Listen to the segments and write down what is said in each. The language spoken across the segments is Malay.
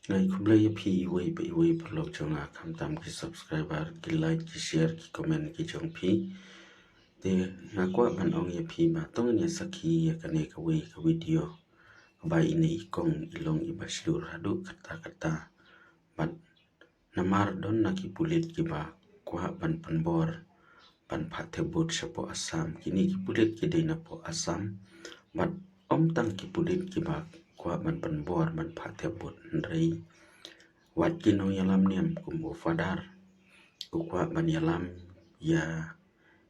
Ngai kumlai phi iwei perlok jonga kam tam ki subscriber ki like ki share ki comment ki jong phi te ngakwa ban ong ye phi ma tong ne sakhi ya kane ka wei ka video ba ini ikong ilong ibaslur hadu kata ban namar don na ki pulit ki ba kwa ban panbor ban phathe bot sapo asam kini ki pulit ki de na po asam ban om tang ki pulit ki ba kwa ban panbor ban phathe bot rei wat kinong yalam niam kumbo fadar ukwa ban yalam ya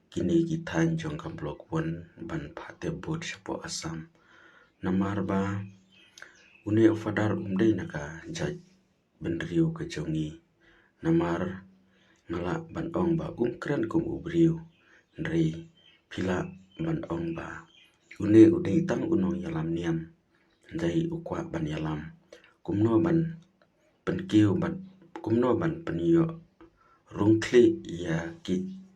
kini gitan jong kam blok won ban phate bot sapo asam namar ba une fadar umdei naka jaj ben riu ka jongi namar ngala ban ong ba kren kum ubriu rei pila ban ong ba une udei tang unong yalam niam dai ukwa ban yalam kumno ban penkiu ban kumno ban penio rungkli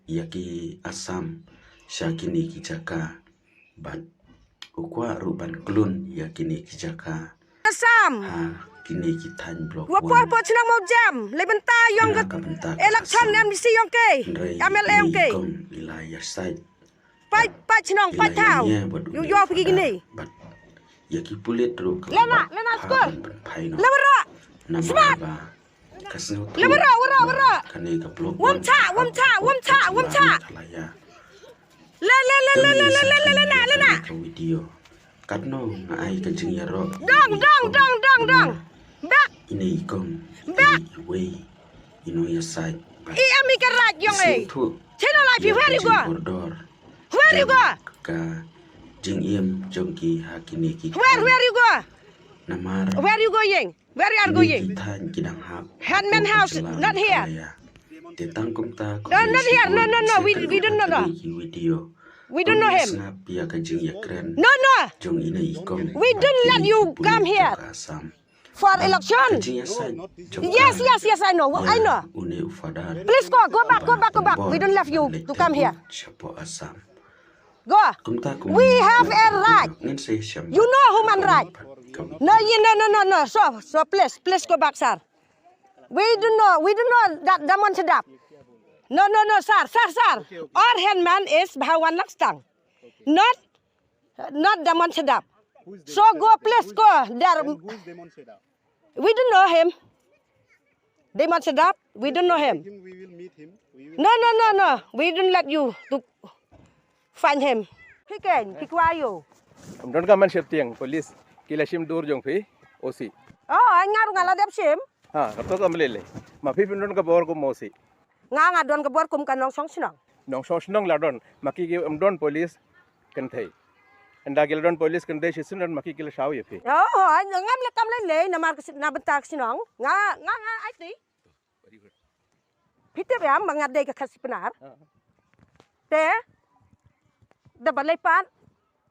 ya ki asam syakini ki jaka ban ukwa ruban klun ya kini ki jaka asam ha kini ki tan blok wapoi po chinang mau jam le bentar yong ke election MDC yong ke MLM ke wilayah side pai chinang pai tau yo pergi gini ya ki pulit ru lena school lewara smart lewara kani ka blok wamcha lena video katno na ai ka jingya ro dong back ini ikong back way ino ya side I ami ka raj yong eh chino lai pi where you go ka jing iem jongki hakini ki where you go namar where you going where you are going tan kidang hap Handman house not here tetang kum ta not here no we don't know video we don't know him snap ya ka jing ya kren no jong ina ikong we don't let you come here for election yes I know une ufadar please go back we don't let you to come here chapo asam go we have a right ngin say sham you know human right no so please go back sir we don't know that Damon Sedap no sir our handman is Bhawan Lakstang not Damon Sedap so go please go there we don't know him Damon Sedap we don't know him We will meet him. no we don't let you to find himพี่เก่งพี่กวาอยู่ Don ka man tiang police kila shim dur jong phi osi. anh ngaru ngala dep sim Ha to ka mlele. Ma phi don ka bor ko mosi. nga don ka bor kum ka nong song sinong Nong so snong la don maki ge don police kan thai. Anda gel don police kan dei shisun don maki kila shaw ye phi. anh ngam le kam le na mar na bentak sinong nga ai tiพี่เตะam mga day ka kasi penar te da balai pan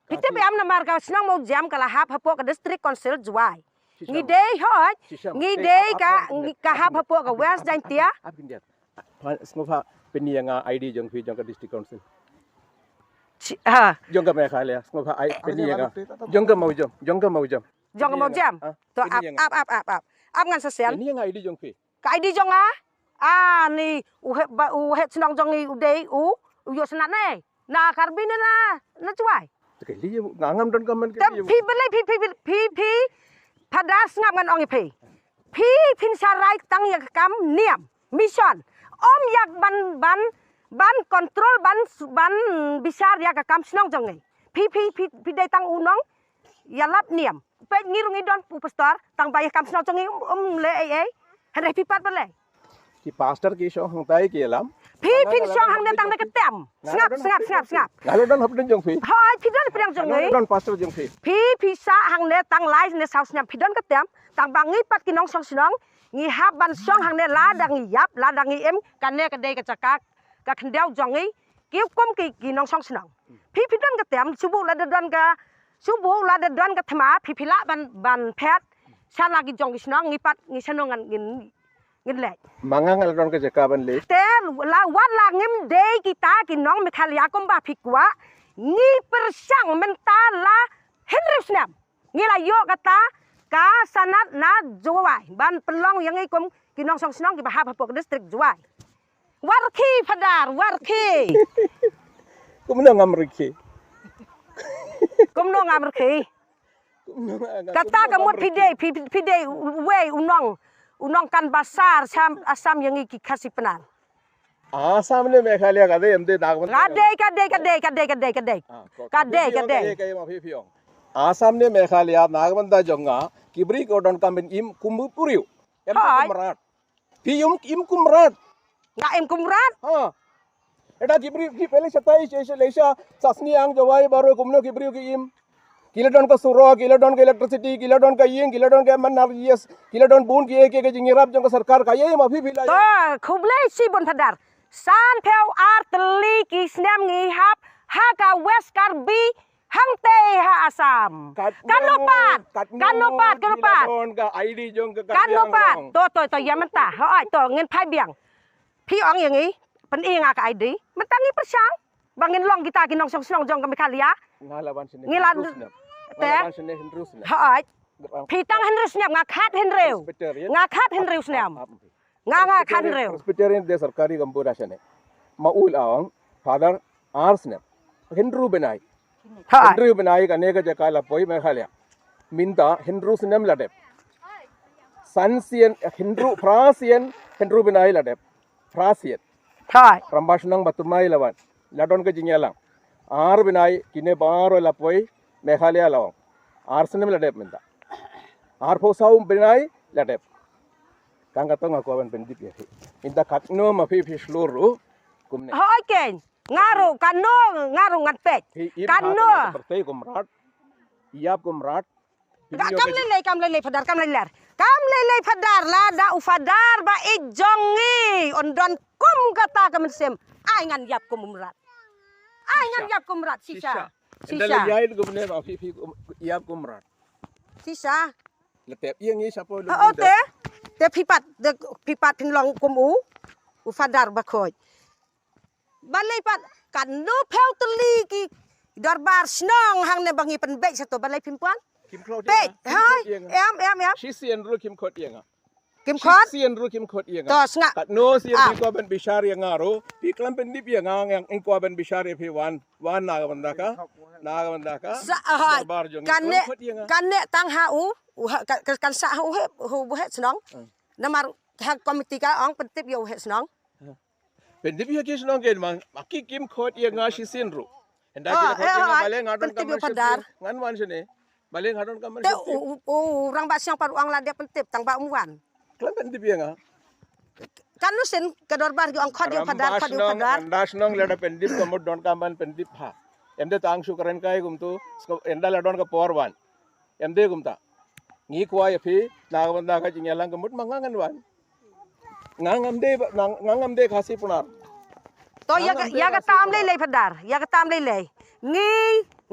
พี่เตะam na mar ka sinong mo jam kala hap hapo ka district council juai ngi day hot ngi day ka hap hapo ka west dan tia Ap kindiat. Smofa penianga ID jong phi jong ka district council. ha Jong ka me khale smofa I penianga. Jong ka mau jom. jong mo jam to ap ngan sa sen Penianga ID jong phi. ka ID jong ni u het sinong jong ni uday yo senat ne na karbin na juai Ke li ngangam don ka man ke.พี่เป็นไรพี่พัดสงับกันองอีพี่พินสารายตั้งยากรรมเนียมมิชชั่นอยากบันคอนโทรลบันบิชาร์ยากรรมสนองจังไงพี่ได้ตั้งน้องอย่ารับเนียมเป็นงี้รงนี้ดอนผู้pastorตั้งใบกรรมสนองจังไงเลยเห็นไรพี่ปัดไปเลย Ki pastor ki show hang tai ki alam. พี่พินช่องทางเดินตั้งในกระเต็มสงับ Lalu don hap don jong phi. เฮ้ยพี่ดอนเปลี่ยนจังไง Lalu don pastor jong phi. พี่สะหังเนี่ยตั้งไลฟ์ในสาวสยามพี่ดอนก็เต็มตั้งบางงี้ปัดกินน้องสองสนองงี้ฮับบันช่องหังเนี่ยลาดังงี้ยับลาดังงี้กันเนี่ยกันเดยกันจักกะขันเดียวจังงี้กิ้วก้มกี่น้องสองสนองพี่ดอนก็เต็มสุบุลาเดอนก็ธรรมะพี่ละบันแพทชาลากิจงกิสนองงี้ปัดงี้ชนงงินแหละ Mangang lalu don ka jakaban le. แต่ละวันละเงิมเดยกีตากินน้องไม่ขายากุมบาพิกวะงี้เปอร์ช่างมันตาละเฮนริสเนมงี้ละโยกตา ka sanat na juwai ban pelong yang ikum kinong song sinong ki bahap hapok distrik juwai warki padar warki kumno ngamriki kumno ngamrki kata kamut pide we unong kan basar asam yang iki kasih penal Assam ने मेघालय का दे हमदे नागवन kade आसाम ने मेघालय नागवंदा जोंगा किब्री कोडन कामिन इम कुम्बुपुरियो एम कुमराट फियम इम कुमराट nga em kumrat हां एटा किब्री की पहले 27 ऐसे लेशा ससनी आंग जवाई बारो कुमनो किब्री की इम किलोटन का सुरो किलोटन का इलेक्ट्रिसिटी किलोटन का यिंग किलोटन का मननारियस किलोटन बून की एक जिंगिराब जोंगा सरकार का ये माफी भी to khuble si bon padar san theo artli ki snam ngi hap ha ka west karbi hang te ha asam kanopat kiloton का आईडी जोंगा kanopat to yamanta ha to ngin phai biang phi ong yang ngi pen i nga ka id man tangi persang bangin long kita kinong song song jong ka mekhalia ngalaban sini ngilan te sini hendrus ha phi tang hendrus nyam nga khat hendrew snam nga khat hendrew presbyterian de sarkari gambura shane maul awang father ars ne hendru benai hendru benai ka nega jakala poi meghalya minta hendru sinem ladep sansian hendru frasian hendru benai ladep frasian thai rambashnang batumai lawan ladon ke jinyalang ar benai kine baro la poi meghalya lawang arsenem ladep minta ar phosau benai ladep kang katong aku awan pendip ya minta katno ma fi sluru kumne hoi ken ngaru ngaru ngat pet kano pertai kumrat iap kumrat kam lele fadar la da ufadar ba ijongi ondon kum kata kamensem ai ngan yap kumrat sisa ndale yaid kumne ma fi iap kumrat sisa letep yang ni siapa lu te pipat tin long kumu ufadar ba khoi balai pat kan no peu teli ki darbar snong hang ne bangi pen bek sato balai pimpuan kim khot bek hai em shi sien ru kim khot yenga kim khot sien ru kim khot yenga to snga kat no sien bi ko ben bishar yenga ro bi klam pen dip yenga yang en ko ben bishar e phi wan naga banda ka darbar jong kan ne tang ha u kan sa hu he snong namar ha komiti ka ong pentip yo he snong pendip ye kis nong gen mang maki kim khot yenga shi sien ru enda kila khot yenga bale ngadon padar ngan wan sene bale ngadon kamar te rang ba siang par uang la de pentip tang ba umwan klam pendip yenga kan nu sen ke darbar ki ong khot yo padar andas nong leda pendip komod don kaman pendip ha emde tang syukaran kai gumtu enda ladon ka porwan emde gumta ngi kwa ya phi nagabanda ka jingalang gumut mangangan wan ngangamde khasi punar to ya ka tam le padar ya ka tam le ngi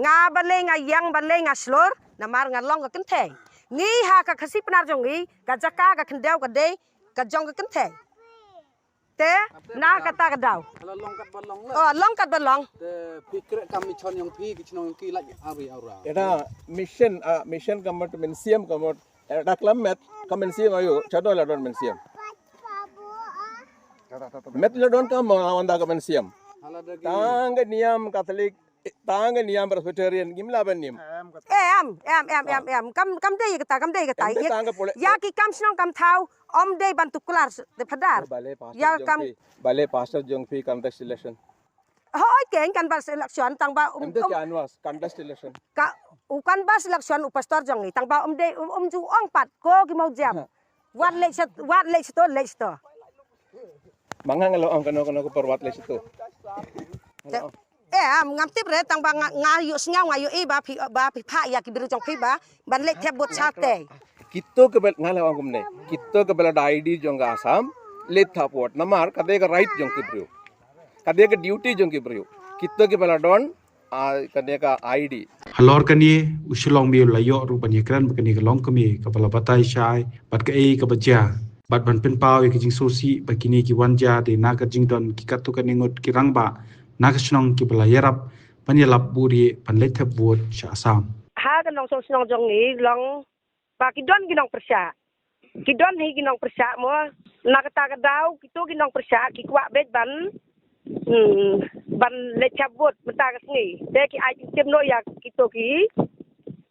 nga bale nga yang bale nga slor namar nga long ka kenthe ngi ha ka khasi punar jong ngi ka jaka ka khendeu ka de ka jong ka kenthe te na ka ta ka daw long kat balong te pikir kami chon yang pi kichnon ki la ari aura eta mission kamot mensiam kamot eta klamet kamensiam ayo chado ladon mensiam met ladon kam awanda kamensiam tang niam katolik tang niam presbyterian gimla benim em kam de kata ya ki kam snong kam thau om de bantu kular de padar ya kam bale pastor jong pi contest election hoi ken kan bas election tang ba emde janwas contest election ka ukan bas election pastor jong ni tang ba de ju ong pat ko ki mau jam wat le sto mangang lo ang kano ko perwat le situ ngam tip re tang ba ngayu snyang ngayu e ba phi pha ya ki biru jong phi ba ban le thep bot cha te kitto ke bel ngala gumne kitto ke bel id jong asam le thapot namar kade ka right jong ki brio kade ka duty jong ki brio kitto ke bel don kade ka id halor kani usulong mi layo ru bani kran kani ka long kami ka bala batai shai bat ka e ka baja bat ban pen pau ki jing sosi bakini ki wanja de naga jing don ki katu ka ningot ki rangba naga snong ki bala yarap pan yalap buri pan le thep wot sha asam ha ka nong song jong ni long ba kidon ginong persya kidon hi ginong persya mo nakata kadaw kito ginong persya ki kwa bet ban le cabut mentagas ngi de ki ai tim no ya kito ki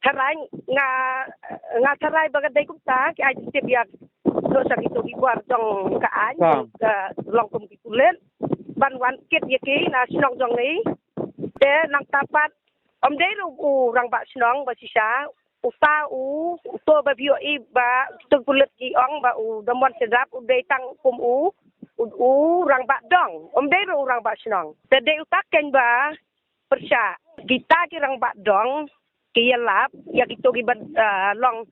harai nga sarai bagadai kupta ki ai tim ya no sa kito ki war tong ka ai ka long kum ki kulen ban wan kit ya ki na sinong jong ni de nang tapat om de ru rang ba sinong ba sisa uta to ba bio i ba kito kulet ki ong ba damon sedap de tang kum rang ba dong om de ru rang ba sinong de utak ken ba persya kita ki rang ba dong kiyalap ya kito ki long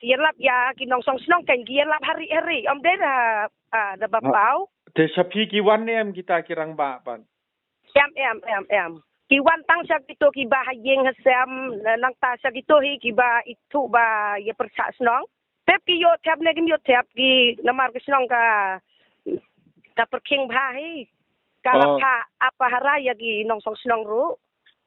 kiyalap ya kinong song sinong ken kiyalap hari-hari om de da bapau te sapi ki wan em kita kirang ba pan em kiwan tang sa kito ki ba hayeng hasam nang ta sa kito hi ki ba itu ba ya persya sinong tep ki yo tap ne ki yo tap ki namar ki sinong ka perking ba hi kala ka apa haraya ki nong song sinong ru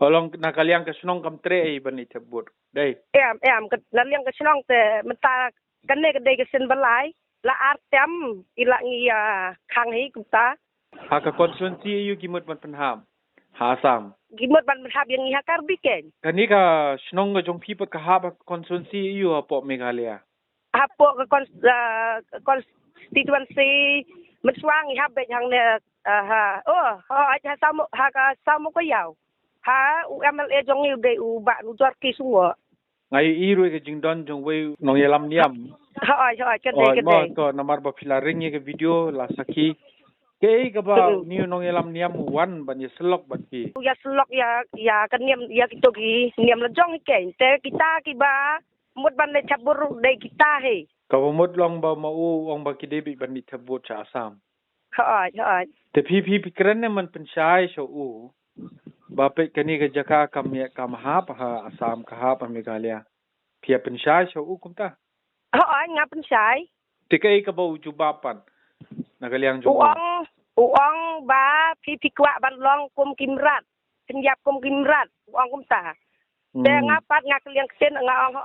holong nakaliang ka sinong kam tre ai ban itebut dai em naliang ka sinong te menta kane ka dei ka sen balai la artem ila ngi khang hi kumta ha ka konsuensi yu kimut man penham ha sam gimot ban hab yang ngi hakar biken kani ka sinong ga jong pi pa ka ha ba konsuensi yu apo Meghalaya apo ka constituency meswang ngi hab yang ne ha samu ko yaw ha MLA jong yu de ba nu jor ki sungo ngai iru ke jingdon jong wei nong yelam niam ha ke de to namar ba filaring ye ke video la saki ke ka ba niu nong yelam niam wan ban ye selok ban pi ya selok ya kan niam ya kito ki niam la jong ke te kita ki ba mut ban le cabur de kita he ka ba mot long ba mau ong ba ki de bi ban ni thabot cha asam ha te pi kren ne man penchai so ba pe kani ka jaka kam ha pa asam ka ha pa Meghalaya pia penchai so kumta ha nga penchai te kai ka ba uju bapan nakaliang jong uang ba pi kwa ban long kum kimrat penyap kum kimrat uang kumta de ngapat ngakliang kesen nga ong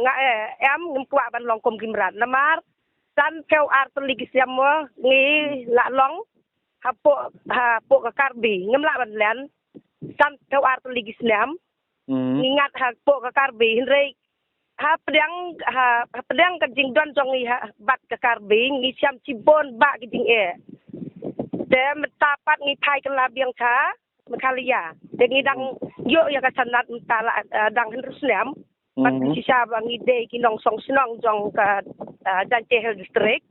nga em ngim kwa ban long kum kimrat namar san keu art ligisiam mo ngi la long hapo ka karbi ngim la ban len san keu art ligisiam ngingat hapo ka karbi hinrei ha pedang ka jingdon jong i bat ka karbi ngi siam cibon ba ki jing de metapat ngi pai ka labiang cha Meghalaya de ngi dang yo ya ka sanat mtala dang henrusnem pat sisa ba ngi de ki nong song sinong jong ka Janchehel district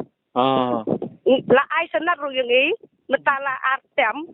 la ai sanat ru ngi metala artem